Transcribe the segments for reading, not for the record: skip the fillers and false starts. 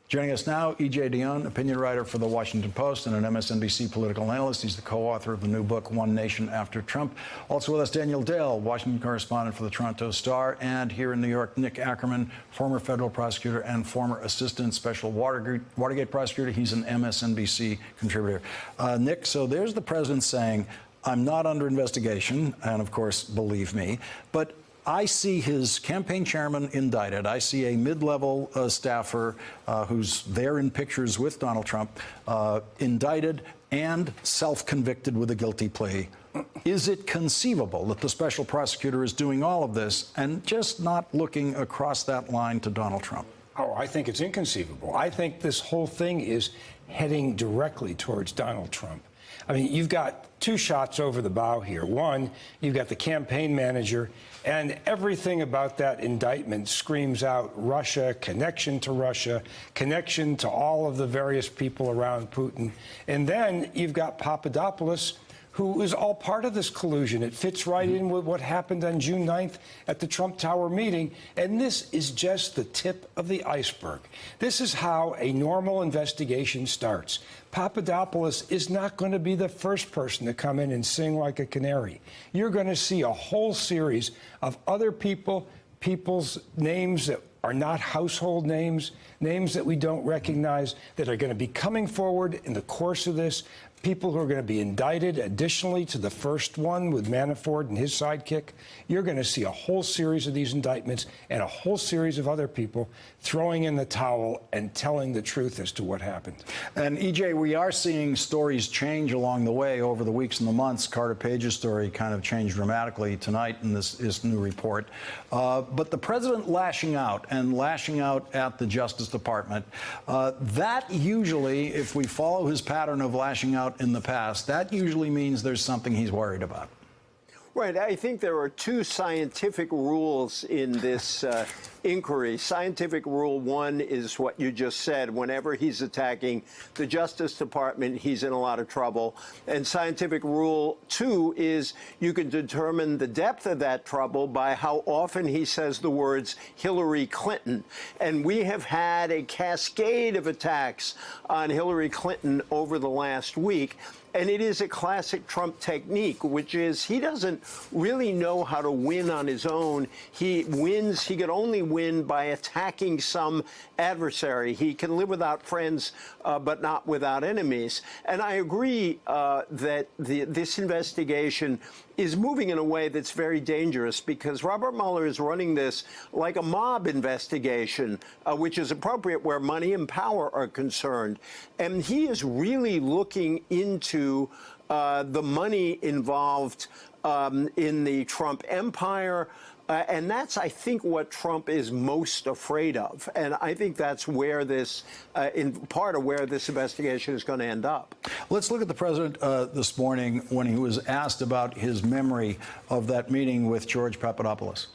Joining us now, E.J. Dionne, opinion writer for The Washington Post and an MSNBC political analyst. He's the co-author of the new book, One Nation After Trump. Also with us, Daniel Dale, Washington correspondent for the Toronto Star, and here in New York, Nick Akerman, former federal prosecutor and former assistant special Watergate prosecutor. He's an MSNBC contributor. Nick, so there's the president saying, I'm not under investigation, and of course, believe me, but I see his campaign chairman indicted. I see a mid-level staffer who's there in pictures with Donald Trump indicted and self-convicted with a guilty plea. Is it conceivable that the special prosecutor is doing all of this and just not looking across that line to Donald Trump? Oh, I think it's inconceivable. I think this whole thing is heading directly towards Donald Trump. I mean, you've got two shots over the bow here. One, you've got the campaign manager, and everything about that indictment screams out Russia, connection to all of the various people around Putin. And then you've got Papadopoulos, who is all part of this collusion. It fits right in with what happened on June 9th at the Trump Tower meeting. And this is just the tip of the iceberg. This is how a normal investigation starts. Papadopoulos is not going to be the first person to come in and sing like a canary. You're going to see a whole series of other people's names that are not household names, names that we don't recognize, that are going to be coming forward in the course of this. People who are going to be indicted additionally to the first one with Manafort and his sidekick. You're going to see a whole series of these indictments and a whole series of other people throwing in the towel and telling the truth as to what happened. And, E.J., we are seeing stories change along the way over the weeks and the months. Carter Page's story kind of changed dramatically tonight in this new report. But the president lashing out at the Justice Department, that usually, if we follow his pattern of lashing out in the past, that usually means there's something he's worried about. Right. I think there are two scientific rules in this inquiry. Scientific rule one is what you just said. Whenever he's attacking the Justice Department, he's in a lot of trouble. And scientific rule two is you can determine the depth of that trouble by how often he says the words Hillary Clinton. And we have had a cascade of attacks on Hillary Clinton over the last week. And it is a classic Trump technique, which is he doesn't really know how to win on his own. He can only win by attacking some adversary. He can live without friends, but not without enemies. And I agree that this investigation is moving in a way that's very dangerous, because Robert Mueller is running this like a mob investigation, which is appropriate where money and power are concerned. And he is really looking into the money involved in the Trump empire. And that's, I think, what Trump is most afraid of. And I think that's where this, in part of where this investigation is going to end up. Let's look at the president this morning when he was asked about his memory of that meeting with George Papadopoulos.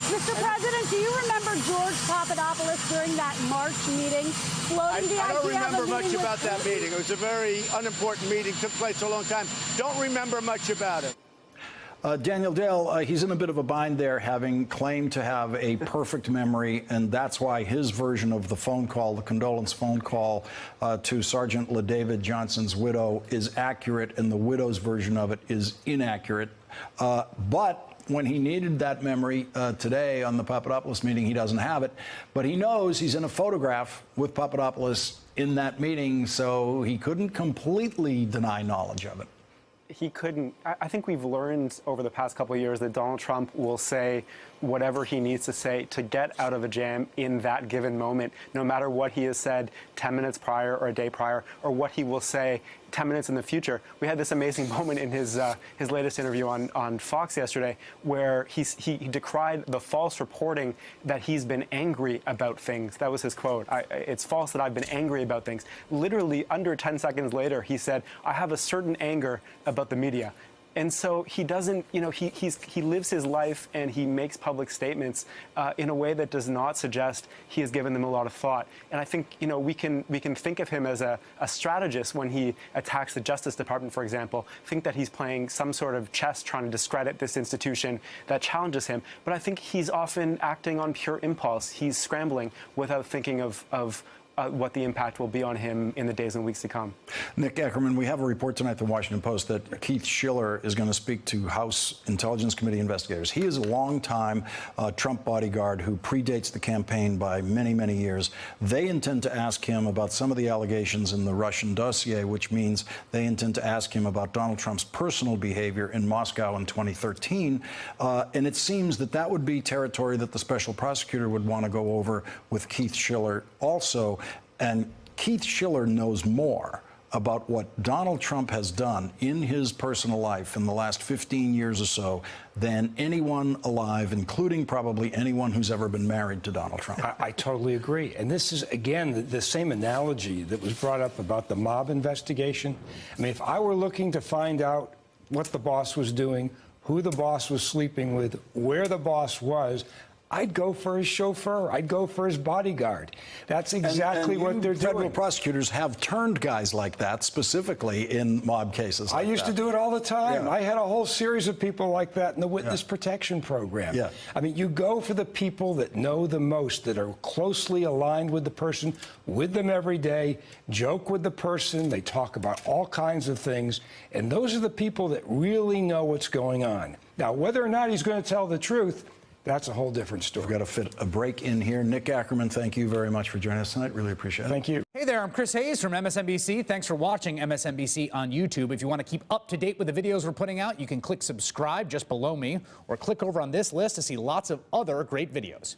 Mr. President, do you remember George Papadopoulos during that March meeting floating the idea of a meeting? I don't remember much about that meeting. It was a very unimportant meeting, took place a long time. Don't remember much about it. Daniel Dale, he's in a bit of a bind there, having claimed to have a perfect memory, and that's why his version of the phone call, the condolence phone call to Sergeant LaDavid Johnson's widow, is accurate, and the widow's version of it is inaccurate. But when he needed that memory today on the Papadopoulos meeting, he doesn't have it. But he knows he's in a photograph with Papadopoulos in that meeting, so he couldn't completely deny knowledge of it. He couldn't. I think we've learned over the past couple of years that Donald Trump will say whatever he needs to say to get out of a jam in that given moment, no matter what he has said 10 minutes prior or a day prior, or what he will say 10 minutes in the future. We had this amazing moment in his latest interview on Fox yesterday, where he decried the false reporting that he's been angry about things. That was his quote. It's false that I've been angry about things. Literally under 10 seconds later, he said, I have a certain anger about the media. And so he doesn't, he lives his life and he makes public statements in a way that does not suggest he has given them a lot of thought. And I think, we can think of him as a strategist when he attacks the Justice Department, for example, think that he's playing some sort of chess trying to discredit this institution that challenges him. But I think he's often acting on pure impulse. He's scrambling without thinking of what the impact will be on him in the days and weeks to come. Nick Akerman, we have a report tonight at the Washington Post that Keith Schiller is going to speak to House Intelligence Committee investigators. He is a longtime Trump bodyguard who predates the campaign by many, many years. They intend to ask him about some of the allegations in the Russian dossier, which means they intend to ask him about Donald Trump's personal behavior in Moscow in 2013. And it seems that that would be territory that the special prosecutor would want to go over with Keith Schiller also. And Keith Schiller knows more about what Donald Trump has done in his personal life in the last 15 years or so than anyone alive, including probably anyone who's ever been married to Donald Trump. I totally agree. And this is, again, the same analogy that was brought up about the mob investigation. I mean, if I were looking to find out what the boss was doing, who the boss was sleeping with, where the boss was, I'd go for his chauffeur. I'd go for his bodyguard. That's exactly what they're doing. Federal prosecutors have turned guys like that, specifically in mob cases. I used to do it all the time. Yeah. I had a whole series of people like that in the witness protection program. Yeah. I mean, you go for the people that know the most, that are closely aligned with the person, with them every day, joke with the person, they talk about all kinds of things, and those are the people that really know what's going on. Now, whether or not he's going to tell the truth, that's a whole different story. We've got to fit a break in here. Nick Akerman, thank you very much for joining us tonight. Really appreciate it. Thank you. Hey there, I'm Chris Hayes from MSNBC. Thanks for watching MSNBC on YouTube. If you want to keep up to date with the videos we're putting out, you can click subscribe just below me or click over on this list to see lots of other great videos.